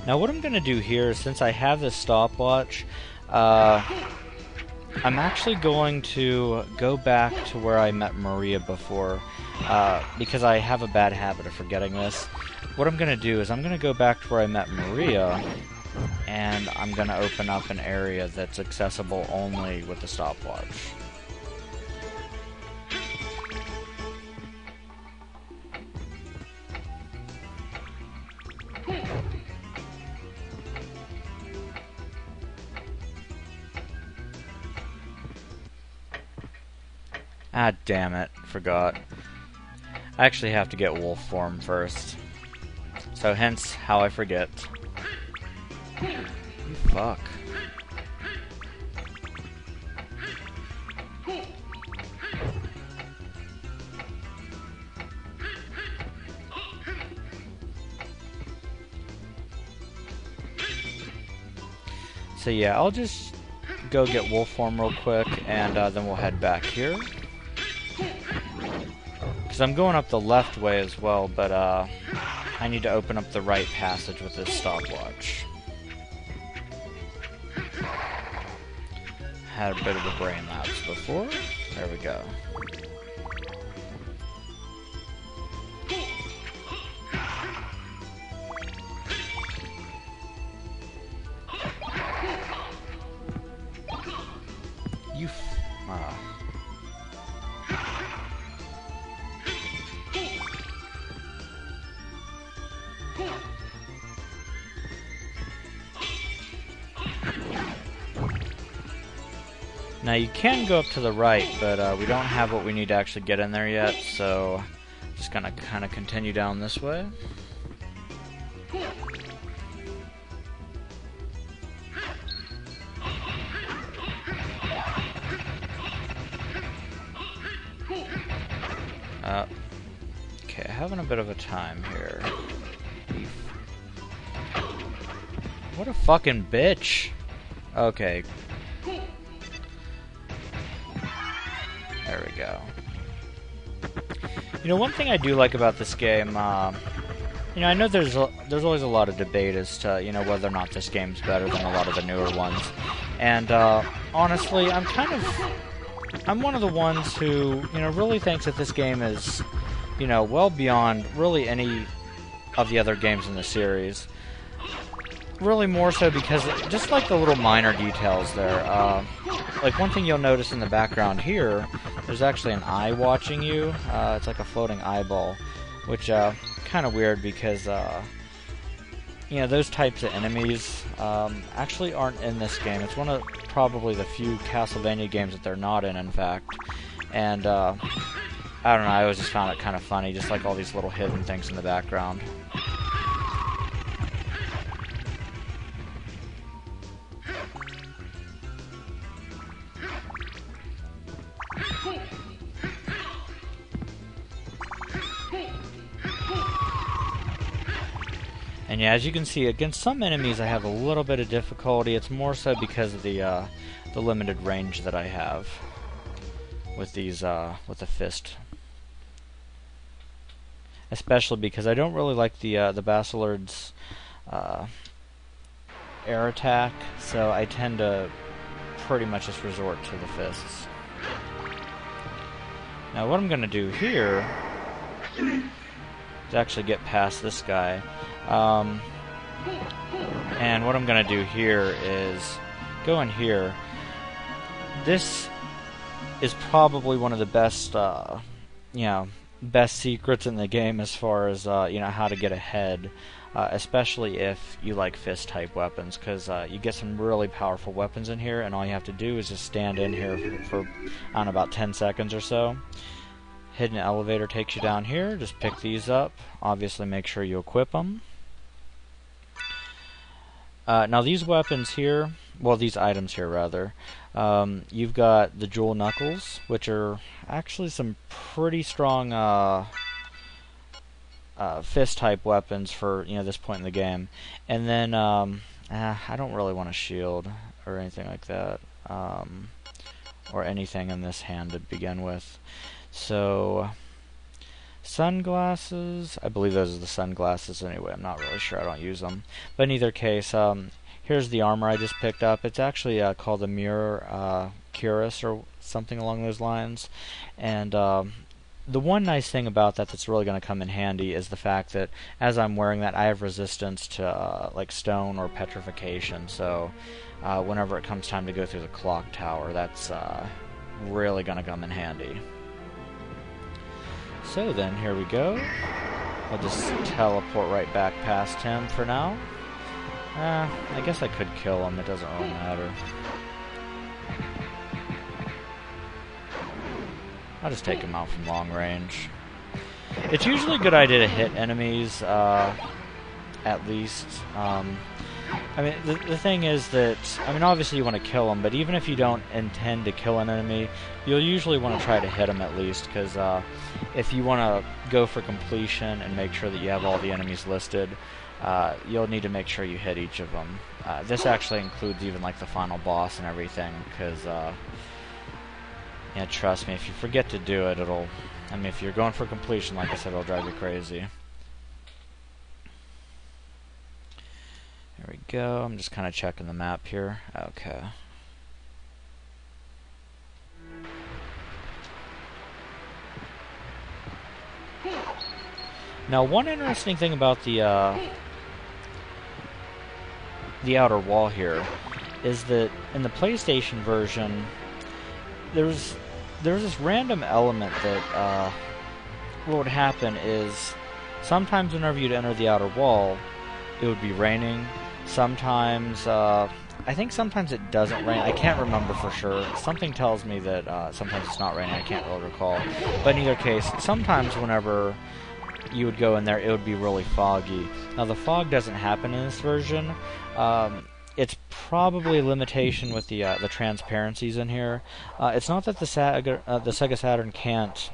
Now what I'm going to do here, since I have this stopwatch, I'm actually going to go back to where I met Maria before, because I have a bad habit of forgetting this. What I'm going to do is I'm going to go back to where I met Maria, and I'm going to open up an area that's accessible only with the stopwatch. Ah, damn it. Forgot. I actually have to get wolf form first. So hence how I forget. You fuck. So yeah, I'll just go get wolf form real quick, and then we'll head back here. Because I'm going up the left way as well, but I need to open up the right passage with this stopwatch. Had a bit of a brain lapse before. There we go. You Now you can go up to the right, but we don't have what we need to actually get in there yet, so just gonna kind of continue down this way. Okay, having a bit of a time here. What a fucking bitch! Okay. There we go. You know, one thing I do like about this game, you know, I know there's always a lot of debate as to, you know, whether or not this game's better than a lot of the newer ones. And, honestly, I'm one of the ones who, you know, really thinks that this game is, you know, well beyond really any of the other games in the series. Really more so because, just like the little minor details there, like one thing you'll notice in the background here, there's actually an eye watching you. It's like a floating eyeball, which, kind of weird because, you know, those types of enemies, actually aren't in this game. It's one of probably the few Castlevania games that they're not in fact. And, I don't know, I always just found it kind of funny, just like all these little hidden things in the background. And yeah, as you can see, against some enemies I have a little bit of difficulty. It's more so because of the limited range that I have with these, with the fist. Especially because I don't really like the Basilard's air attack, so I tend to pretty much just resort to the fists. Now what I'm going to do here is actually get past this guy. And what I'm going to do here is go in here. This is probably one of the best, you know, best secrets in the game as far as, you know, how to get ahead, especially if you like fist-type weapons, because you get some really powerful weapons in here, and all you have to do is just stand in here for I don't know, about 10 seconds or so. Hidden elevator takes you down here. Just pick these up. Obviously, make sure you equip them. Now these weapons here, well these items here rather, you've got the jewel knuckles, which are actually some pretty strong fist type weapons for, you know, this point in the game. And then I don't really want a shield or anything like that. or anything in this hand to begin with. So, sunglasses, I believe those are the sunglasses anyway, I'm not really sure, I don't use them. But in either case, here's the armor I just picked up. It's actually called the Mirror Cuirass or something along those lines. And the one nice thing about that that's really going to come in handy is the fact that as I'm wearing that, I have resistance to like stone or petrification. So whenever it comes time to go through the clock tower, that's really going to come in handy. So then, here we go. I'll just teleport right back past him for now. I guess I could kill him, it doesn't really matter. I'll just take him out from long range. It's usually a good idea to hit enemies, at least. I mean, the thing is that, I mean, obviously you want to kill them, but even if you don't intend to kill an enemy, you'll usually want to try to hit them at least, because if you want to go for completion and make sure that you have all the enemies listed, you'll need to make sure you hit each of them. This actually includes even like the final boss and everything, because yeah, trust me, if you forget to do it, it'll, I mean, if you're going for completion, like I said, it'll drive you crazy. There we go. I'm just kind of checking the map here. Okay. Now, one interesting thing about the outer wall here is that in the PlayStation version, there's this random element that what would happen is sometimes whenever you'd enter the outer wall, it would be raining. Sometimes, I think sometimes it doesn't rain. I can't remember for sure. Something tells me that sometimes it's not raining. I can't really recall. But in either case, sometimes whenever you would go in there, it would be really foggy. Now, the fog doesn't happen in this version. It's probably a limitation with the transparencies in here. It's not that the Sega Saturn can't,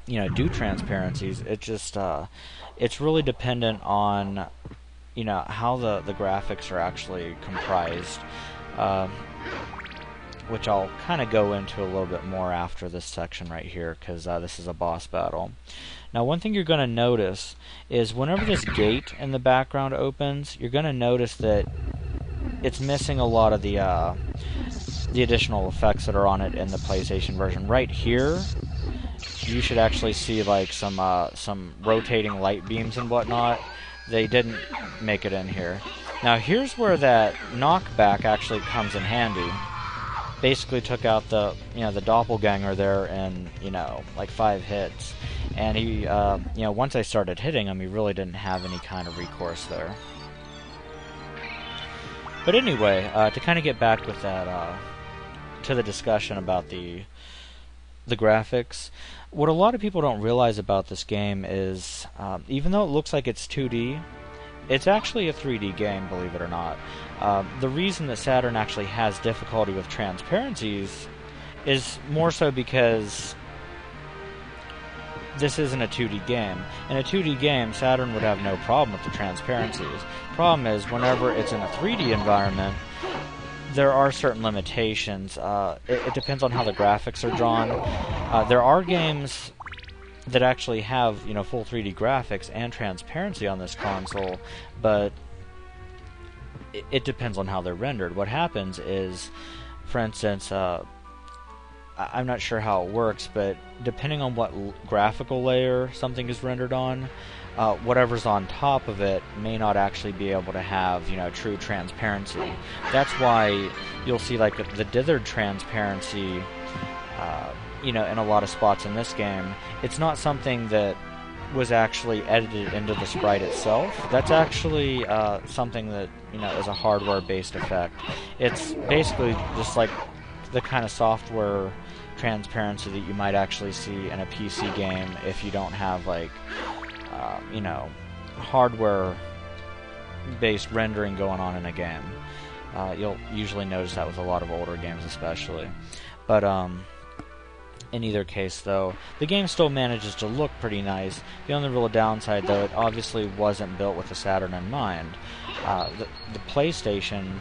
you know, do transparencies. It just it's really dependent on, you know, how the graphics are actually comprised, which I'll kind of go into a little bit more after this section right here, because this is a boss battle. Now, one thing you're going to notice is whenever this gate in the background opens, you're going to notice that it's missing a lot of the additional effects that are on it in the PlayStation version. Right here, you should actually see like some rotating light beams and whatnot. They didn't make it in here. Now here's where that knockback actually comes in handy. Basically took out the doppelganger there in, you know, like 5 hits. And he, you know, once I started hitting him, he really didn't have any kind of recourse there. But anyway, to kind of get back with that, to the discussion about the graphics, what a lot of people don't realize about this game is, even though it looks like it's 2D, it's actually a 3D game, believe it or not. The reason that Saturn actually has difficulty with transparencies is more so because this isn't a 2D game. In a 2D game, Saturn would have no problem with the transparencies. Problem is, whenever it's in a 3D environment, there are certain limitations. It depends on how the graphics are drawn. There are games that actually have, you know, full 3D graphics and transparency on this console, but it depends on how they're rendered. What happens is, for instance, I'm not sure how it works, but depending on what graphical layer something is rendered on, whatever's on top of it may not actually be able to have, you know, true transparency. That's why you'll see like the dithered transparency, you know, in a lot of spots in this game. It's not something that was actually edited into the sprite itself. That's actually something that, you know, is a hardware-based effect. It's basically just like the kind of software transparency that you might actually see in a PC game if you don't have like, you know, hardware-based rendering going on in a game. You'll usually notice that with a lot of older games especially. But in either case, though, the game still manages to look pretty nice. The only real downside, though, it obviously wasn't built with the Saturn in mind. The PlayStation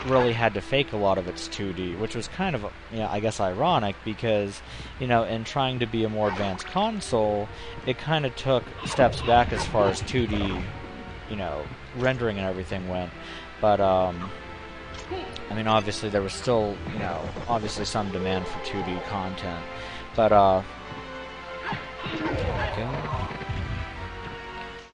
really had to fake a lot of its 2D, which was kind of, I guess ironic because, in trying to be a more advanced console, it kind of took steps back as far as 2D, rendering and everything went. But, I mean, obviously there was still, obviously some demand for 2D content. But, there we go.